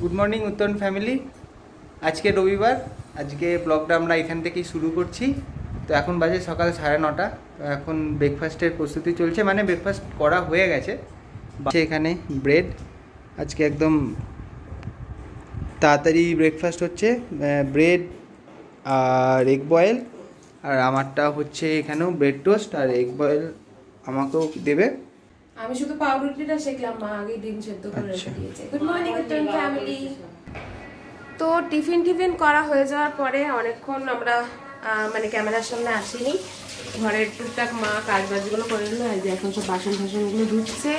Good morning উত্তরণ family. আজকে রবিবার, আজকে ব্লগটা আমরা এখান থেকেই শুরু করছি। তো এখন বাজে সকাল 9:30। তো এখন ব্রেকফাস্টের প্রস্তুতি চলছে, মানে ব্রেকফাস্ট করা হয়ে গেছে। এখানে ব্রেড, আজকে একদম তাড়াতাড়ি ব্রেকফাস্ট হচ্ছে। ব্রেড আর এগ বয়েল, আর আমারটা হচ্ছে এখানেও ব্রেড টোস্ট আর এগ বয়েল আমাকেও দেবে। আমি শুধু পাউরুটিটা শেখলাম, মা আগে ডিম সেদ্ধ করে রেখে দিয়েছে। গুড মর্নিং উত্তরণ ফ্যামিলি। তো টিফিন করা হয়ে যাওয়ার পরে অনেকক্ষণ আমরা মানে ক্যামেরার সামনে আসিনি। ঘরের টুকটাক মা কাজবাজগুলো করে নিল। আজকে এখন সব বাসন টাসনগুলো ধুচ্ছে,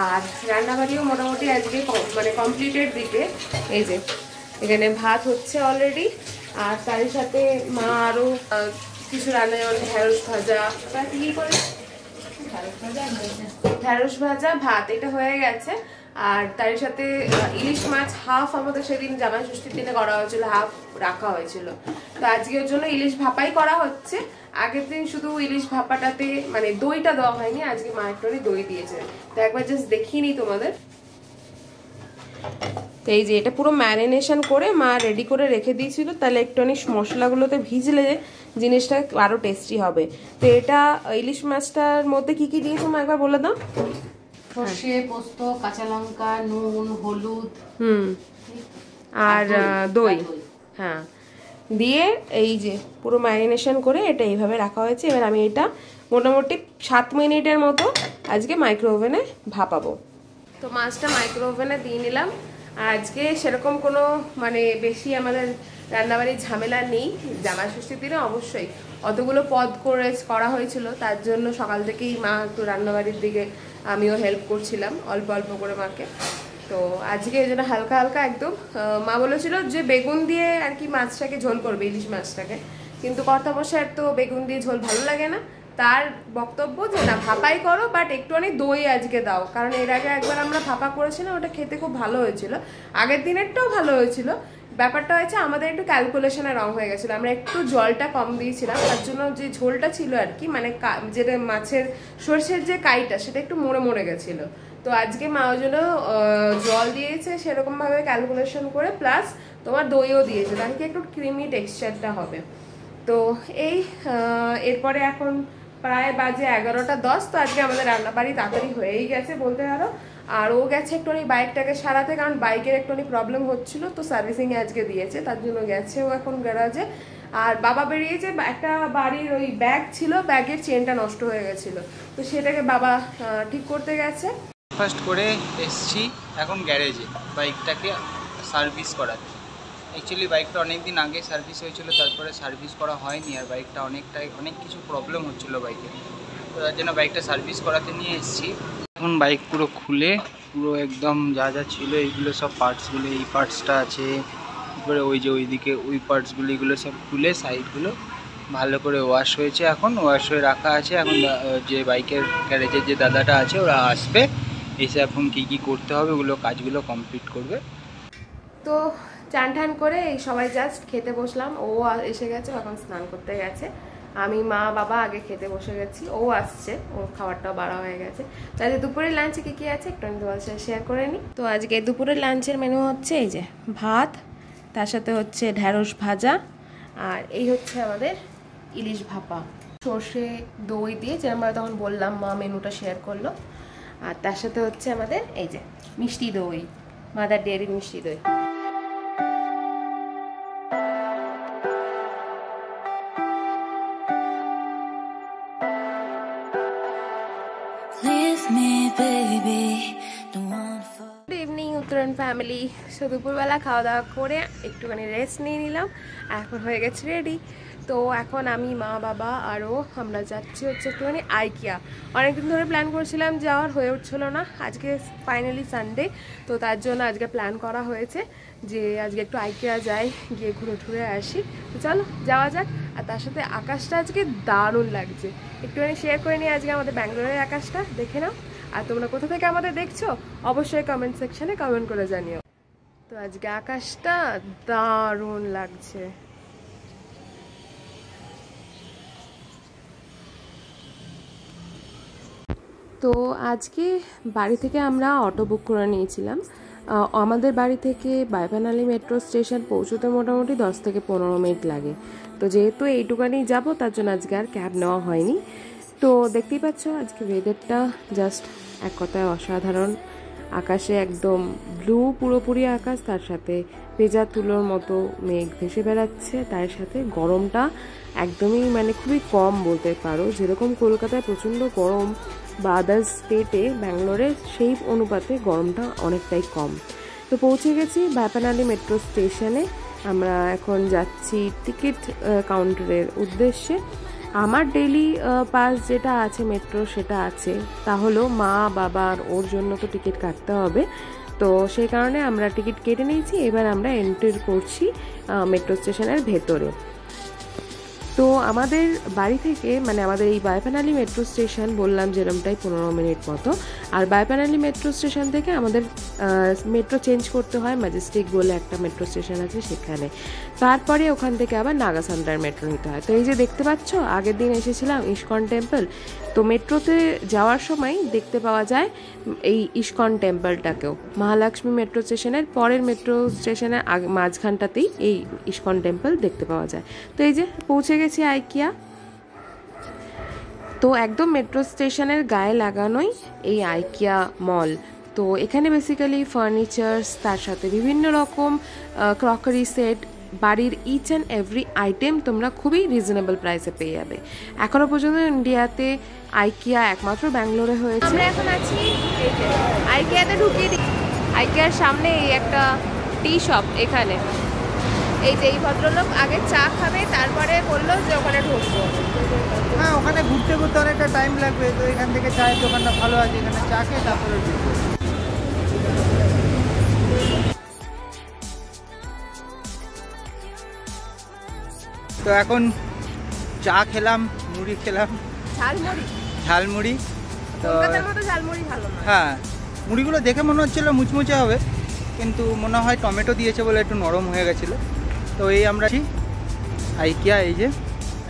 আর রান্নাবাড়িও মোটামুটি আজকে মানে কমপ্লিটের দিকে। এই যে এখানে ভাত হচ্ছে অলরেডি, আর তার সাথে মা আরও কিছু রান্না, যেমন ঢেঁড়স ভাজা, কি করে ঢেঁড়স ভাজা, ভাত, এটা হয়ে গেছে। আর তার সাথে ইলিশ মাছ হাফ আমাদের সেদিন জামাই ষষ্ঠীর দিনে করা হয়েছিল, হাফ রাখা হয়েছিল। তো আজকের জন্য ইলিশ ভাপাই করা হচ্ছে। আগের দিন শুধু ইলিশ ভাপাটাতে মানে দইটা দেওয়া হয়নি, আজকে মা একটু দই দিয়েছে। তো একবার জাস্ট দেখিনি তোমাদের। তো এই যে এটা পুরো ম্যারিনেশন করে মা রেডি করে রেখে দিয়েছিল, তাহলে একটুখানি মশলাগুলোতে ভিজলে জিনিসটা আরো টেস্টি হবে। তো এটা ইলিশ মাছটার মধ্যে কি কি দিয়েছো মা একবার বলে দাও। সর্ষে, পোস্ত, কাঁচা লঙ্কা, নুন, হলুদ, আর দই, হ্যাঁ, দিয়ে এই যে পুরো ম্যারিনেশন করে এটা এইভাবে রাখা হয়েছে। এবার আমি এটা মোটামুটি 7 মিনিটের মতো আজকে মাইক্রো ওভেনে ভাপাবো। তো মাছটা মাইক্রো ওভেনে দিয়ে নিলাম। আজকে সেরকম কোনো মানে বেশি আমাদের রান্নাবাড়ির ঝামেলা নেই। জামাই ষষ্ঠীর দিনে অবশ্যই অতগুলো পদ করা হয়েছিল, তার জন্য সকাল থেকেই মা একটু রান্নাবাড়ির দিকে আমিও হেল্প করছিলাম অল্প অল্প করে মাকে। তো আজকে এই জন্য হালকা হালকা একদম, মা বলেছিল যে বেগুন দিয়ে আর কি মাছটাকে ঝোল করবে, ইলিশ মাছটাকে, কিন্তু কর্তামশাইয়ের তো বেগুন দিয়ে ঝোল ভালো লাগে না। তার বক্তব্য যে না, ভাপাই করো, বাট একটুখানি দই আজকে দাও, কারণ এর আগে একবার আমরা ভাপা করেছিলাম, ওটা খেতে খুব ভালো হয়েছিল, আগের দিনেরটাও ভালো হয়েছিল। ব্যাপারটা হয়েছে আমাদের একটু ক্যালকুলেশনে রং হয়ে গেছিলো, আমরা একটু জলটা কম দিয়েছিলাম, তার জন্য যে ঝোলটা ছিল আর কি, মানে যেটা মাছের সর্ষের যে কাইটা, সেটা একটু মরে মরে গেছিলো। তো আজকে মা ওই জন্য জল দিয়েছে সেরকমভাবে ক্যালকুলেশন করে, প্লাস তোমার দইও দিয়েছে, তার কি একটু ক্রিমি টেক্সচারটা হবে। তো এই এরপরে এখন প্রায় বাজে 11:10। তো আজকে আমাদের রান্নাবাড়ি তাড়াতাড়ি হয়েই গেছে বলতে পারো। আর ও গেছে একটুখানি বাইকটাকে সারাতে, কারণ বাইকের একটুখানি প্রবলেম হচ্ছিল, তো সার্ভিসিংয়ে আজকে দিয়েছে, তার জন্য গেছে ও এখন গ্যারাজে। আর বাবা বেরিয়েছে, একটা বাড়ির ওই ব্যাগ ছিল, ব্যাগের চেনটা নষ্ট হয়ে গেছিলো, তো সেটাকে বাবা ঠিক করতে গেছে। ব্রেকফাস্ট করে এসছি এখন গ্যারেজে বাইকটাকে সার্ভিস করাতে। অ্যাকচুয়ালি বাইকটা অনেক দিন আগে সার্ভিস হয়েছিল, তারপরে সার্ভিস করা হয়নি, আর বাইকটা অনেক কিছু প্রবলেম হচ্ছিলো বাইকে, তো তার জন্য বাইকটা সার্ভিস করাতে নিয়ে এসেছি। এখন বাইক পুরো খুলে, পুরো একদম যা যা ছিল এইগুলো সব পার্টসগুলো, এই পার্টসটা আছে, তারপরে ওই যে ওইদিকে ওই পার্টসগুলো, এগুলো সব খুলে সাইডগুলো ভালো করে ওয়াশ হয়েছে, এখন ওয়াশ হয়ে রাখা আছে। এখন যে বাইকের গ্যারেজের যে দাদাটা আছে ওরা আসবে, এসে এখন কী করতে হবে ওগুলো কাজগুলো কমপ্লিট করবে। তো চান টান করে এই সবাই জাস্ট খেতে বসলাম। ও এসে গেছে, এখন স্নান করতে গেছে। আমি, মা, বাবা আগে খেতে বসে গেছি, ও আসছে, ওর খাবারটাও বাড়া হয়ে গেছে। তো আজকে দুপুরের লাঞ্চে কী আছে একটু আমি তোমার সাথে শেয়ার করে নিই। তো আজকে দুপুরের লাঞ্চের মেনু হচ্ছে এই যে ভাত, তার সাথে হচ্ছে ঢেঁড়স ভাজা, আর এই হচ্ছে আমাদের ইলিশ ভাপা সর্ষে দই দিয়ে, যেরকমভাবে তখন বললাম মা মেনুটা শেয়ার করলো। আর তার সাথে হচ্ছে আমাদের এই যে মিষ্টি দই, মাদার ডেয়ারির মিষ্টি দই। গুড ইভিনিং উত্তরণ ফ্যামিলি। সো দুপুরবেলা খাওয়া দাওয়া করে একটুখানি রেস্ট নিয়ে নিলাম, এখন হয়ে গেছে রেডি। তো এখন আমি, মা, বাবা আরও আমরা যাচ্ছি হচ্ছে একটুখানি আইকিয়া। অনেকদিন ধরে প্ল্যান করছিলাম, যাওয়ার হয়ে উঠছিল না, আজকে ফাইনালি সানডে, তো তার জন্য আজকে প্ল্যান করা হয়েছে যে আজকে একটু আইকিয়া যাই, গিয়ে ঘুরে ঘুরে আসি। তো চলো যাওয়া যাক। আর তার সাথে আকাশটা আজকে দারুণ লাগছে, একটুখানি শেয়ার করে নিই আজকে আমাদের ব্যাঙ্গালোরের আকাশটা, দেখে নাও। আর তোমরা কোথা থেকে আমাদের দেখছো অবশ্যই কমেন্ট সেকশনে কমেন্ট করে জানিও। তো আজকে আকাশটা দারুণ লাগছে। তো আজকে বাড়ি থেকে আমরা অটো বুক করে নিয়েছিলাম, আমাদের বাড়ি থেকে বাইপানালি মেট্রো স্টেশন পৌঁছতে মোটামুটি 10 থেকে 15 মিনিট লাগে। তো যেহেতু এইটুকানি যাব তার জন্য আজকে আর ক্যাব নেওয়া হয়নি। তো দেখতেই পাচ্ছ আজকে ওয়েদারটা জাস্ট এক কথায় অসাধারণ। আকাশে একদম ব্লু পুরোপুরি আকাশ, তার সাথে ভেজা তুলোর মতো মেঘ ভেসে বেড়াচ্ছে, তার সাথে গরমটা একদমই মানে খুবই কম বলতে পারো। যেরকম কলকাতায় প্রচণ্ড গরম বা আদার্স স্টেটে ব্যাঙ্গালোরে সেই অনুপাতে গরমটা অনেকটাই কম। তো পৌঁছে গেছি বাইপানালি মেট্রো স্টেশনে। আমরা এখন যাচ্ছি টিকিট কাউন্টারের উদ্দেশ্যে। আমার ডেইলি পাস যেটা আছে মেট্রো সেটা আছে, তা হলো মা বাবার ওর জন্য তো টিকিট কাটতে হবে। তো সেই কারণে আমরা টিকিট কেটে নিয়েছি। এবার আমরা এন্ট্রি করছি মেট্রো স্টেশনের ভেতরে। তো আমাদের বাড়ি থেকে মানে আমাদের এই বাইপানালি মেট্রো স্টেশন বললাম যেরমটাই 15 মিনিট মতো। আর বাইপানালি মেট্রো স্টেশন থেকে আমাদের মেট্রো চেঞ্জ করতে হয় ম্যাজেস্টিক বলে একটা মেট্রো স্টেশন আছে সেখানে। তারপরে ওখান থেকে আবার নাগাসান্ডার মেট্রো নিতে হয়। তো এই যে দেখতে পাচ্ছ আগের দিন এসেছিলাম ইস্কন টেম্পল, তো মেট্রোতে যাওয়ার সময় দেখতে পাওয়া যায় এই ইস্কন টেম্পলটাকেও। মহালক্ষ্মী মেট্রো স্টেশনের পরের মেট্রো স্টেশনের মাঝখানটাতেই এই ইস্কন টেম্পল দেখতে পাওয়া যায়। তো এই যে পৌঁছে গেছি আইকিয়া। তো একদম মেট্রো স্টেশনের গায়ে লাগানোই এই আইকিয়া মল। তো এখানে বেসিক্যালি ফার্নিচার্স, তার সাথে বিভিন্ন রকম ক্রকারি সেট, বাড়ির ইচ অ্যান্ড এভরি আইটেম তোমরা খুবই রিজনেবল প্রাইসে পেয়ে যাবে। এখনো পর্যন্ত ইন্ডিয়াতে আইকিয়া একমাত্র ব্যাঙ্গালোরে হয়েছে। আমরা এখন আছি এই যে আইকিয়াতে ঢুকিয়ে দিই। আইকিয়ার সামনে এই একটা টি শপ, এখানে এই যে এই ভদ্রলোক আগে চা খাবে, তারপরে বললো যে ওখানে ঢুকবো। হ্যাঁ, ওখানে ঘুরতে ঘুরতে অনেকটা টাইম লাগবে, তো এখান থেকে চায়ের দোকানটা ভালো আছে, এখানে চা খেয়ে তারপরে ঢুকবো। তো এখন চা খেলাম, মুড়ি খেলাম, ঝালমুড়ি। তো ঝালমুড়ি ভালো না। হ্যাঁ, মুড়িগুলো দেখে মনে হচ্ছিল মুচমুচে হবে, কিন্তু মনে হয় টমেটো দিয়েছে বলে একটু নরম হয়ে গেছিলো। তো এই আমরা আইকিয়া, এই যে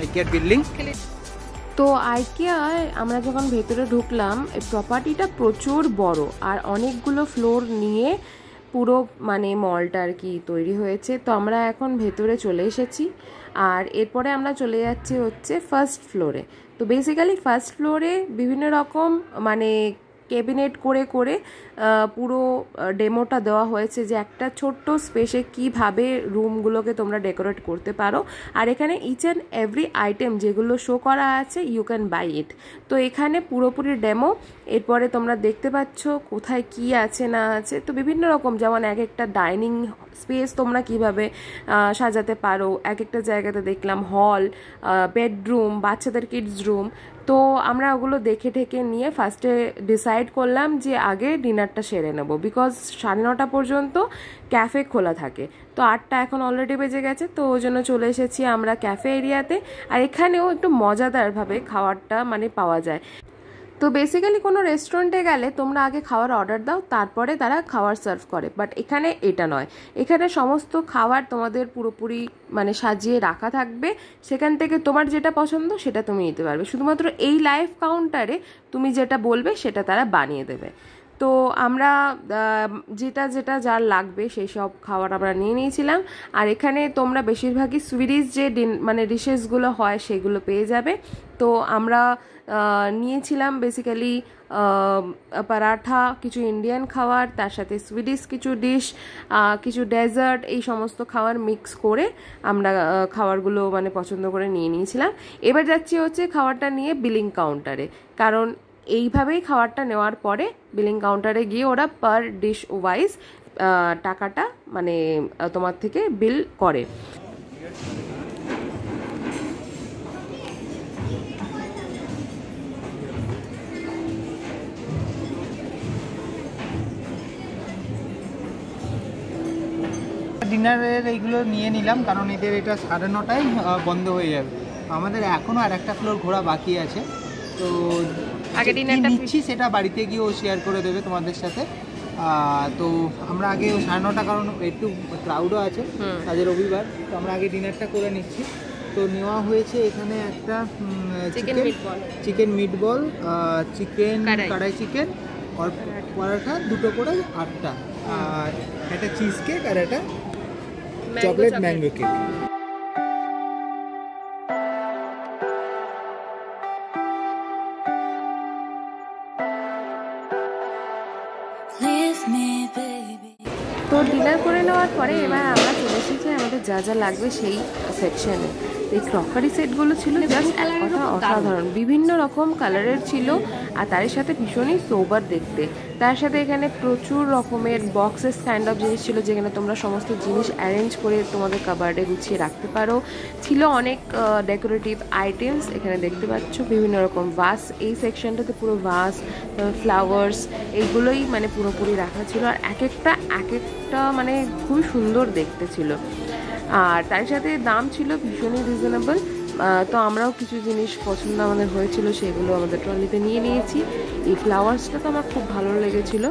আইকিয়ার বিল্ডিং। তো আইকিয়ায় আমরা যখন ভেতরে ঢুকলাম, এই প্রপার্টিটা প্রচুর বড় আর অনেকগুলো ফ্লোর নিয়ে পুরো মানে মলটা আর কি তৈরি হয়েছে। তো আমরা এখন ভেতরে চলে এসেছি আর এরপরে আমরা চলে যাচ্ছি হচ্ছে ফার্স্ট ফ্লোরে। তো বেসিক্যালি ফার্স্ট ফ্লোরে বিভিন্ন রকম মানে ক্যাবিনেট করে করে পুরো ডেমোটা দেওয়া হয়েছে যে একটা ছোট্ট স্পেসে কিভাবে রুমগুলোকে তোমরা ডেকোরেট করতে পারো। আর এখানে ইচ অ্যান্ড এভরি আইটেম যেগুলো শো করা আছে ইউ ক্যান বাই ইট। তো এখানে পুরোপুরি ডেমো। এরপরে তোমরা দেখতে পাচ্ছ কোথায় কি আছে না আছে। তো বিভিন্ন রকম, যেমন এক একটা ডাইনিং স্পেস তোমরা কিভাবে সাজাতে পারো। এক একটা জায়গাতে দেখলাম হল, বেডরুম, বাচ্চাদের কিডস রুম। তো আমরা ওগুলো দেখে ঠেকে নিয়ে ফার্স্টে ডিসাইড করলাম যে আগে ডিনারটা সেরে নেব, বিকজ 9:30 পর্যন্ত ক্যাফে খোলা থাকে। তো 8টা এখন অলরেডি বেজে গেছে, তো ওই জন্য চলে এসেছি আমরা ক্যাফে এরিয়াতে। আর এখানেও একটু মজাদারভাবে খাবারটা মানে পাওয়া যায়। তো বেসিক্যালি কোনো রেস্টুরেন্টে গেলে তোমরা আগে খাওয়ার অর্ডার দাও, তারপরে তারা খাবার সার্ভ করে, বাট এখানে এটা নয়। এখানে সমস্ত খাবার তোমাদের পুরোপুরি মানে সাজিয়ে রাখা থাকবে, সেখান থেকে তোমার যেটা পছন্দ সেটা তুমি নিতে পারবে। শুধুমাত্র এই লাইভ কাউন্টারে তুমি যেটা বলবে সেটা তারা বানিয়ে দেবে। তো আমরা যেটা যেটা যার লাগবে সেই সব খাবার আমরা নিয়ে নিয়েছিলাম। আর এখানে তোমরা বেশিরভাগই সুইডিশ যে মানে ডিশেসগুলো হয় সেগুলো পেয়ে যাবে। তো আমরা নিয়েছিলাম বেসিক্যালি পরাঠা, কিছু ইন্ডিয়ান খাবার, তার সাথে সুইডিশ কিছু ডিশ, কিছু ডেজার্ট, এই সমস্ত খাবার মিক্স করে আমরা খাবারগুলো মানে পছন্দ করে নিয়ে নিয়েছিলাম। এবার যাচ্ছি হচ্ছে খাবারটা নিয়ে বিলিং কাউন্টারে, কারণ এইভাবেই খাবারটা নেওয়ার পরে বিলিং কাউন্টারে গিয়ে ওরা পার ডিশ ওয়াইজ টাকাটা মানে তোমার থেকে বিল করে। ডিনারের এইগুলো নিয়ে নিলাম, কারণ এদের এটা 9:30টায় বন্ধ হয়ে যাবে। আমাদের এখনও আর একটা ফ্লোর ঘোরা বাকি আছে। তো আগে ডিনারটা নিচ্ছি, সেটা বাড়িতে গিয়েও শেয়ার করে দেবে তোমাদের সাথে। তো আমরা আগে 9:30, কারণ একটু ক্রাউডও আছে, আজকে রবিবার, তো আমরা আগে ডিনারটা করে নিচ্ছি। তো নেওয়া হয়েছে এখানে একটা চিকেন মিটবল, চিকেন কড়াই চিকেন আর পরাঠা, দুটো করে 8টা। আর এটা চিজ কেক আর এটা চকলেট ম্যাঙ্গো কেক। তো ডিনার করে নেওয়ার পরে এবার আমরা চলে এসেছি আমাদের যা যা লাগবে সেই সেকশনে। এই ক্রকারি সেটগুলো ছিল জাস্ট এক কথা অসাধারণ, বিভিন্ন রকম কালারের ছিল আর তার সাথে ভীষণই সোবার দেখতে। তার সাথে এখানে প্রচুর রকমের বক্সেস কাইন্ড অফ জিনিস ছিল, যেখানে তোমরা সমস্ত জিনিস অ্যারেঞ্জ করে তোমাদের কাবার্ডে গুছিয়ে রাখতে পারো। ছিল অনেক ডেকোরেটিভ আইটেমস এখানে দেখতে পাচ্ছ, বিভিন্ন রকম ভাস, এই সেকশনটাতে পুরো ভাস, ফ্লাওয়ার্স, এইগুলোই মানে পুরোপুরি রাখা ছিল। আর এক একটা মানে খুবই সুন্দর দেখতে ছিল। আর তার সাথে দাম ছিল ভীষণই রিজনেবল। তো আমরাও কিছু জিনিস পছন্দ আমাদের হয়েছিল, সেগুলো আমাদের ট্রলিতে নিয়ে নিয়েছি। এই ফ্লাওয়ার্সটা তো আমার খুব ভালো লেগেছিল।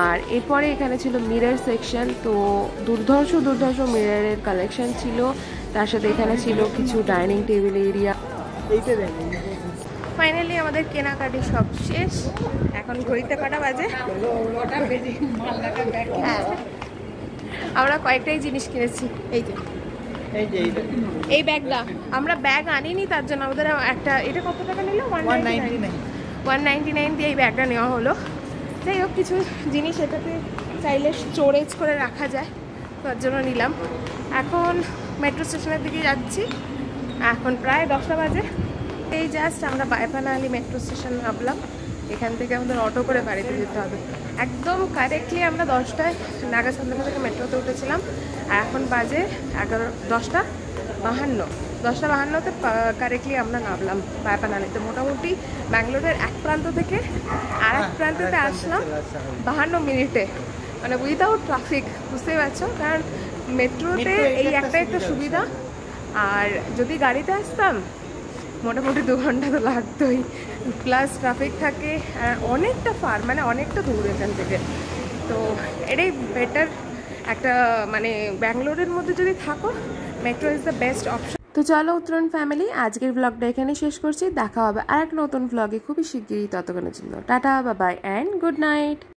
আর এরপরে এখানে ছিল মিরর সেকশন, তো দুর্ধর্ষ মিররের কালেকশন ছিল। তার সাথে এখানে ছিল কিছু ডাইনিং টেবিল এরিয়া। ফাইনালি আমাদের কেনাকাটি সব শেষ, এখন ঘড়িতে কটা বাজে? হ্যাঁ, আমরা কয়েকটাই জিনিস কিনেছি। এই যে এই ব্যাগটা, আমরা ব্যাগ আনিনি, তার জন্য আমাদের একটা, এটা কত টাকা নিল? 199 দিয়ে এই ব্যাগটা নেওয়া হলো। যাই হোক, কিছু জিনিস এটাতে চাইলে স্টোরেজ করে রাখা যায়, তার জন্য নিলাম। এখন মেট্রো স্টেশনের দিকে যাচ্ছি, এখন প্রায় 10টা বাজে। এই জাস্ট আমরা বায়পানালি মেট্রো স্টেশন নামলাম। এখান থেকে আমাদের অটো করে বাড়িতে যেতে হবে। একদম কারেক্টলি আমরা 10টায় নাগাসান্দাকা থেকে মেট্রোতে উঠেছিলাম, আর এখন বাজে 10:52তে কারেক্টলি আমরা নামলাম বায়পানালিতে। মোটামুটি ব্যাঙ্গালোরের এক প্রান্ত থেকে আর এক প্রান্তেতে আসলাম 52 মিনিটে, মানে উইদাউট ট্রাফিক। বুঝতেই পারছো, কারণ মেট্রোতে এই একটা সুবিধা। আর যদি গাড়িতে আসতাম মোটামুটি 2 ঘন্টা তো লাগতোই, প্লাস ট্রাফিক থাকে আর অনেকটা ফার, মানে অনেকটা দূর এখান থেকে। তো এটাই বেটার একটা, মানে ব্যাঙ্গালোরের মধ্যে যদি থাকো, metro is the best option. তো চলো উত্তরণ ফ্যামিলি, আজকের ব্লগটা এখানে শেষ করছি। দেখা হবে আর এক নতুন ব্লগে খুবই শিগগিরই। ততক্ষণের জন্য tata, bye bye and good night.